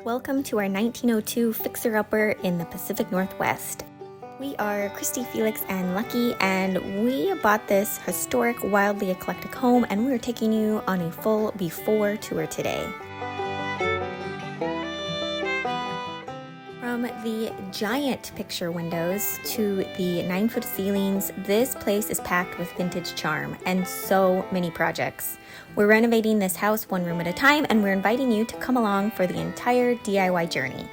Welcome to our 1902 fixer-upper in the Pacific Northwest. We are Christy, Felix, and Lucky, and we bought this historic, wildly eclectic home, and we're taking you on a full before tour today. From the giant picture windows to the 9-foot ceilings, this place is packed with vintage charm and so many projects. We're renovating this house one room at a time, and we're inviting you to come along for the entire DIY journey.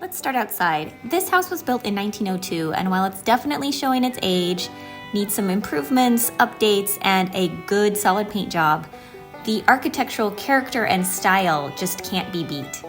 Let's start outside. This house was built in 1902, and while it's definitely showing its age, needs some improvements, updates, and a good solid paint job, the architectural character and style just can't be beat.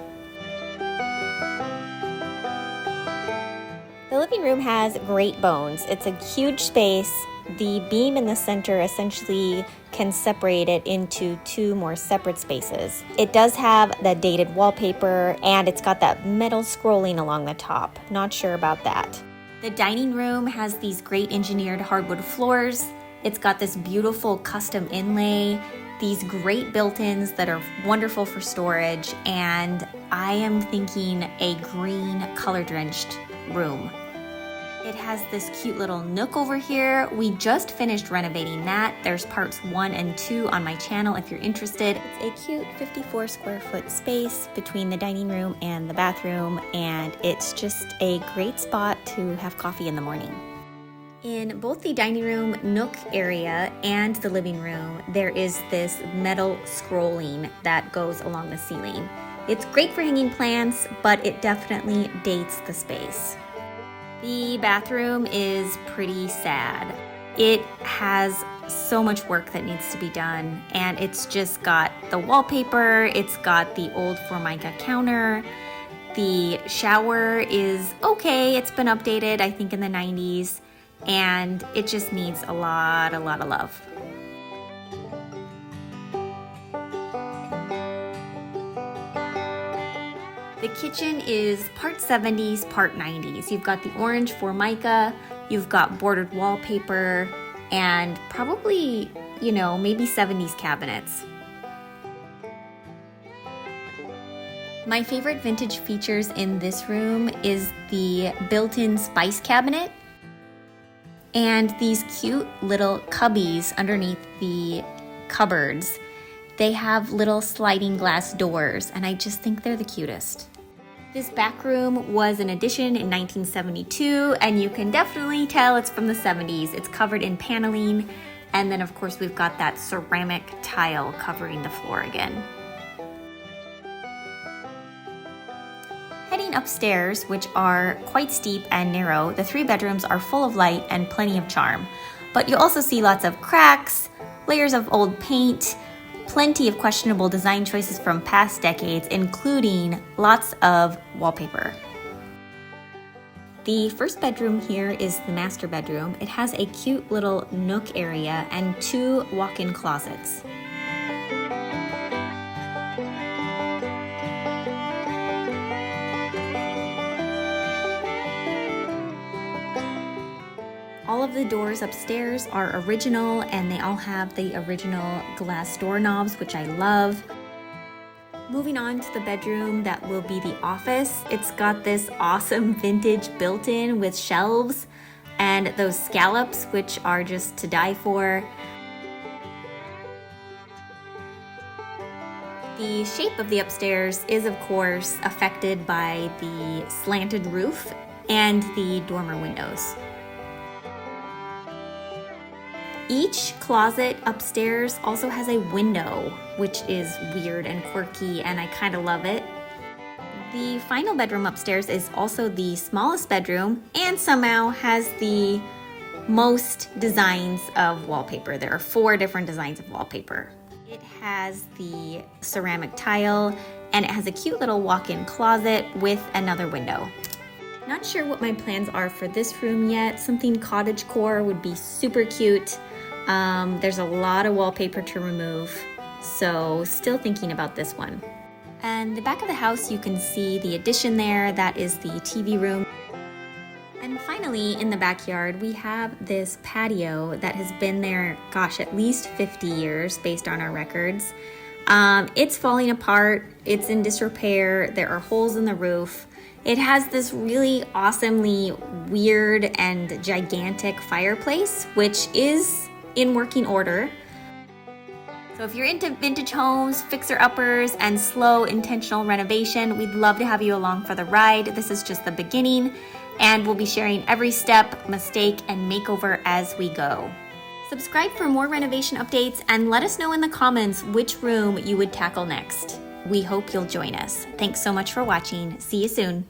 The living room has great bones. It's a huge space. The beam in the center essentially can separate it into two more separate spaces. It does have the dated wallpaper, and it's got that metal scrolling along the top. Not sure about that. The dining room has these great engineered hardwood floors. It's got this beautiful custom inlay, these great built-ins that are wonderful for storage, and I am thinking a green color-drenched room. It has this cute little nook over here. We just finished renovating that. There's parts 1 and 2 on my channel if you're interested. It's a cute 54 square foot space between the dining room and the bathroom, and it's just a great spot to have coffee in the morning. In both the dining room nook area and the living room, there is this metal scrolling that goes along the ceiling. It's great for hanging plants, but it definitely dates the space. The bathroom is pretty sad. It has so much work that needs to be done, and it's just got the wallpaper, it's got the old Formica counter. The shower is okay, it's been updated, I think in the 90s, and it just needs a lot of love. The kitchen is part 70s, part 90s. You've got the orange Formica, you've got bordered wallpaper, and probably, maybe 70s cabinets. My favorite vintage features in this room is the built-in spice cabinet and these cute little cubbies underneath the cupboards. They have little sliding glass doors, and I just think they're the cutest. This back room was an addition in 1972, and you can definitely tell it's from the 70s. It's covered in paneling, and then of course we've got that ceramic tile covering the floor again. Heading upstairs, which are quite steep and narrow, the 3 bedrooms are full of light and plenty of charm. But you'll also see lots of cracks, layers of old paint, plenty of questionable design choices from past decades, including lots of wallpaper. The first bedroom here is the master bedroom. It has a cute little nook area and 2 walk-in closets. All of the doors upstairs are original, and they all have the original glass doorknobs, which I love. Moving on to the bedroom that will be the office. It's got this awesome vintage built-in with shelves and those scallops, which are just to die for. The shape of the upstairs is, of course, affected by the slanted roof and the dormer windows. Each closet upstairs also has a window, which is weird and quirky, and I kind of love it. The final bedroom upstairs is also the smallest bedroom and somehow has the most designs of wallpaper. There are 4 different designs of wallpaper. It has the ceramic tile, and it has a cute little walk-in closet with another window. Not sure what my plans are for this room yet. Something cottagecore would be super cute. There's a lot of wallpaper to remove, so still thinking about this one. And the back of the house, you can see the addition there. That is the TV room. And finally, in the backyard, we have this patio that has been there, gosh, at least 50 years based on our records. It's falling apart, it's in disrepair, there are holes in the roof. It has this really awesomely weird and gigantic fireplace, which is in working order. So if you're into vintage homes, fixer-uppers, and slow, intentional renovation, we'd love to have you along for the ride. This is just the beginning, and we'll be sharing every step, mistake, and makeover as we go. Subscribe for more renovation updates, and let us know in the comments which room you would tackle next. We hope you'll join us. Thanks so much for watching. See you soon.